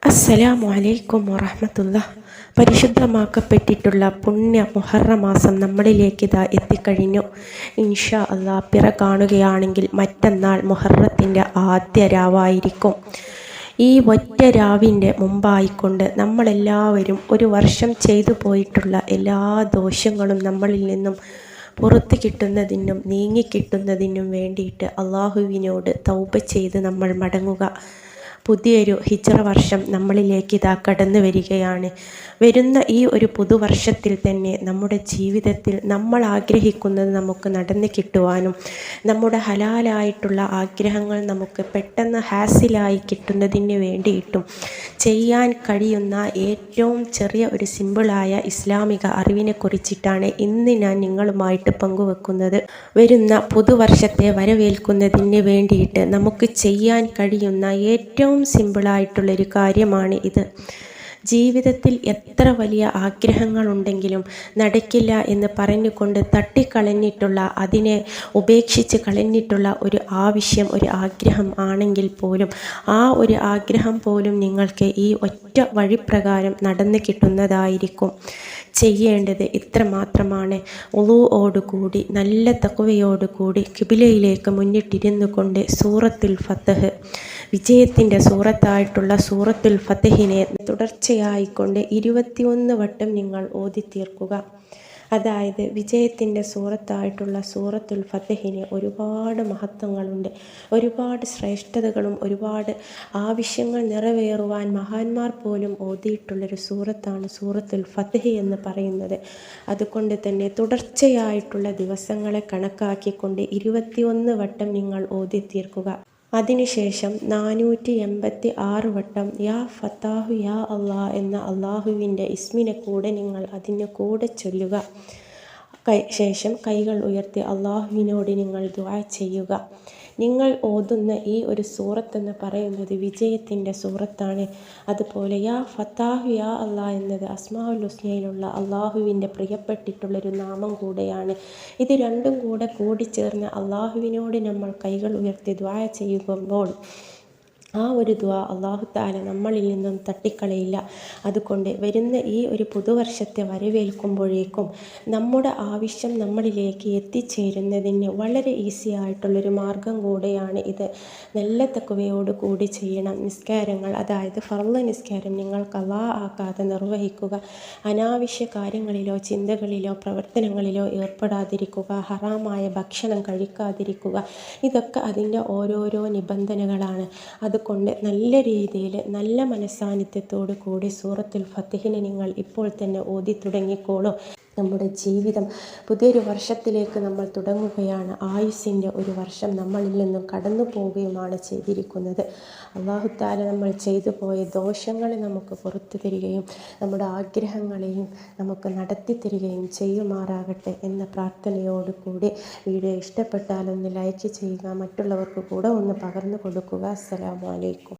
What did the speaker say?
അസ്സലാമു അലൈക്കും വറഹ്മത്തുള്ളാഹി. പരിശുദ്ധമാക്കപ്പെട്ടിട്ടുള്ള പുണ്യ മുഹറം മാസം നമ്മളിലേക്ക് ഇതാ എത്തിക്കഴിഞ്ഞു. ഇൻഷാ അല്ലാഹ് പിറ കാണുകയാണെങ്കിൽ മറ്റന്നാൾ മുഹറത്തിൻ്റെ ആദ്യ രാവായിരിക്കും. ഈ ഒറ്റ രാവിൻ്റെ മുമ്പായിക്കൊണ്ട് നമ്മളെല്ലാവരും ഒരു വർഷം ചെയ്തു പോയിട്ടുള്ള എല്ലാ ദോഷങ്ങളും നമ്മളിൽ നിന്നും പുറത്ത് കിട്ടുന്നതിനും നീങ്ങിക്കിട്ടുന്നതിനും വേണ്ടിയിട്ട് അള്ളാഹുവിനോട് തൗബ ചെയ്ത് നമ്മൾ മടങ്ങുക. പുതിയൊരു ഹിജ്റ വർഷം നമ്മളിലേക്ക് ഇതാ കടന്നു വരികയാണ്. വരുന്ന ഈ ഒരു പുതുവർഷത്തിൽ തന്നെ നമ്മുടെ ജീവിതത്തിൽ നമ്മൾ ആഗ്രഹിക്കുന്നത് നമുക്ക് നടന്നു കിട്ടുവാനും നമ്മുടെ ഹലാലായിട്ടുള്ള ആഗ്രഹങ്ങൾ നമുക്ക് പെട്ടെന്ന് ഹാസിലായി കിട്ടുന്നതിന് വേണ്ടിയിട്ടും ചെയ്യാൻ കഴിയുന്ന ഏറ്റവും ചെറിയ ഒരു സിമ്പിളായ ഇസ്ലാമിക അറിവിനെ കുറിച്ചിട്ടാണ് ഇന്ന് ഞാൻ നിങ്ങളുമായിട്ട് പങ്കുവെക്കുന്നത്. വരുന്ന പുതുവർഷത്തെ വരവേൽക്കുന്നതിന് വേണ്ടിയിട്ട് നമുക്ക് ചെയ്യാൻ കഴിയുന്ന ഏറ്റവും സിമ്പിളായിട്ടുള്ളൊരു കാര്യമാണ് ഇത്. ജീവിതത്തിൽ എത്ര വലിയ ആഗ്രഹങ്ങളുണ്ടെങ്കിലും നടക്കില്ല എന്ന് പറഞ്ഞുകൊണ്ട് തട്ടിക്കളഞ്ഞിട്ടുള്ള, അതിനെ ഉപേക്ഷിച്ച് കളഞ്ഞിട്ടുള്ള ഒരു ആവശ്യം, ഒരു ആഗ്രഹം ആണെങ്കിൽ പോലും ആ ഒരു ആഗ്രഹം പോലും നിങ്ങൾക്ക് ഈ ഒറ്റ വഴിപ്രകാരം നടന്നു കിട്ടുന്നതായിരിക്കും. ചെയ്യേണ്ടത് ഇത്ര മാത്രമാണ്. വുളൂഓടുകൂടി നല്ല തഖ്വയോടുകൂടി ഖിബിലയിലേക്ക് മുന്നിട്ടിരുന്നു കൊണ്ട് സൂറത്തുൽ ഫത്ഹ്, വിജയത്തിൻ്റെ സൂറത്തായിട്ടുള്ള സൂറത്തുൽ ഫത്ഹിനെ തുടർച്ചയായിക്കൊണ്ട് 21 വട്ടം നിങ്ങൾ ഓതി തീർക്കുക. അതായത് വിജയത്തിൻ്റെ സൂറത്തായിട്ടുള്ള സൂറത്തുൽ ഫത്ഹിന് ഒരുപാട് മഹത്വങ്ങളുണ്ട്, ഒരുപാട് ശ്രേഷ്ഠതകളും ഒരുപാട് ആവശ്യങ്ങൾ നിറവേറുവാൻ മഹാന്മാർ പോലും ഓതിയിട്ടുള്ളൊരു സൂറത്താണ് സൂറത്തുൽ ഫത്ഹ് എന്ന് പറയുന്നത്. അതുകൊണ്ട് തന്നെ തുടർച്ചയായിട്ടുള്ള ദിവസങ്ങളെ കണക്കാക്കിക്കൊണ്ട് 21 വട്ടം നിങ്ങൾ ഓതി തീർക്കുക. അതിനുശേഷം 486 വട്ടം യാ ഫത്താഹു യാ അള്ളാഹ് എന്ന അള്ളാഹുവിൻ്റെ ഇസ്മിനെ കൂടെ നിങ്ങൾ അതിന് കൂടെ ചൊല്ലുക. ശേഷം കൈകൾ ഉയർത്തി അള്ളാഹുവിനോട് നിങ്ങൾ ദുആ ചെയ്യുക. നിങ്ങൾ ഓതുന്ന ഈ ഒരു സൂറത്തെന്ന് പറയുന്നത് വിജയത്തിൻ്റെ സൂറത്താണ്. അതുപോലെ യാ ഫത്താഹു യാ അള്ളാഹ് എന്നത് അസ്മാഉൽ ഹുസ്നയിലുള്ള അള്ളാഹുവിൻ്റെ പ്രിയപ്പെട്ടിട്ടുള്ളൊരു നാമം കൂടെയാണ്. ഇത് രണ്ടും കൂടെ കൂടിച്ചേർന്ന് അള്ളാഹുവിനോട് നമ്മൾ കൈകൾ ഉയർത്തി ദുആ ചെയ്യുമ്പോൾ ആ ഒരു ദുആ അല്ലാഹു തആല നമ്മളിൽ നിന്നും തട്ടിക്കളയില്ല. അതുകൊണ്ട് വരുന്ന ഈ ഒരു പുതുവർഷത്തെ വരവേൽക്കുമ്പോഴേക്കും നമ്മുടെ ആവശ്യം നമ്മളിലേക്ക് എത്തിച്ചേരുന്നതിന് വളരെ ഈസി ആയിട്ടുള്ളൊരു മാർഗം കൂടെയാണ് ഇത്. നല്ല തഖ്വയോട് കൂടി ചെയ്യണം. നിസ്കാരങ്ങൾ, അതായത് ഫർള് നിസ്കാരം നിങ്ങൾ ഖളാ ആക്കാതെ നിർവഹിക്കുക. അനാവശ്യ കാര്യങ്ങളിലോ ചിന്തകളിലോ പ്രവർത്തനങ്ങളിലോ ഏർപ്പെടാതിരിക്കുക. ഹറാമായ ഭക്ഷണം കഴിക്കാതിരിക്കുക. ഇതൊക്കെ അതിൻ്റെ ഓരോരോ നിബന്ധനകളാണ്. അതുകൊണ്ട് നല്ല രീതിയിൽ നല്ല മനസ്സാന്നിധ്യത്തോടു കൂടി സൂറത്തുൽ ഫത്ഹിനെ നിങ്ങൾ ഇപ്പോൾ തന്നെ ഓതി തുടങ്ങിക്കോളൂ. നമ്മുടെ ജീവിതം പുതിയൊരു വർഷത്തിലേക്ക് നമ്മൾ തുടങ്ങുകയാണ്. ആയുസ്സിൻ്റെ ഒരു വർഷം നമ്മളിൽ നിന്നും കടന്നു പോവുകയുമാണ് ചെയ്തിരിക്കുന്നത്. അല്ലാഹു തആല നമ്മൾ ചെയ്തു പോയ ദോഷങ്ങളെ നമുക്ക് പുറത്തു തരികയും നമ്മുടെ ആഗ്രഹങ്ങളെയും നമുക്ക് നടത്തി തരികയും ചെയ്യുമാറാകട്ടെ എന്ന പ്രാർത്ഥനയോടുകൂടി വീഡിയോ ഇഷ്ടപ്പെട്ടാലൊന്ന് ലൈക്ക് ചെയ്യുക, മറ്റുള്ളവർക്ക് കൂടെ ഒന്ന് പകർന്നു കൊടുക്കുക. അസ്സലാമു അലൈക്കും.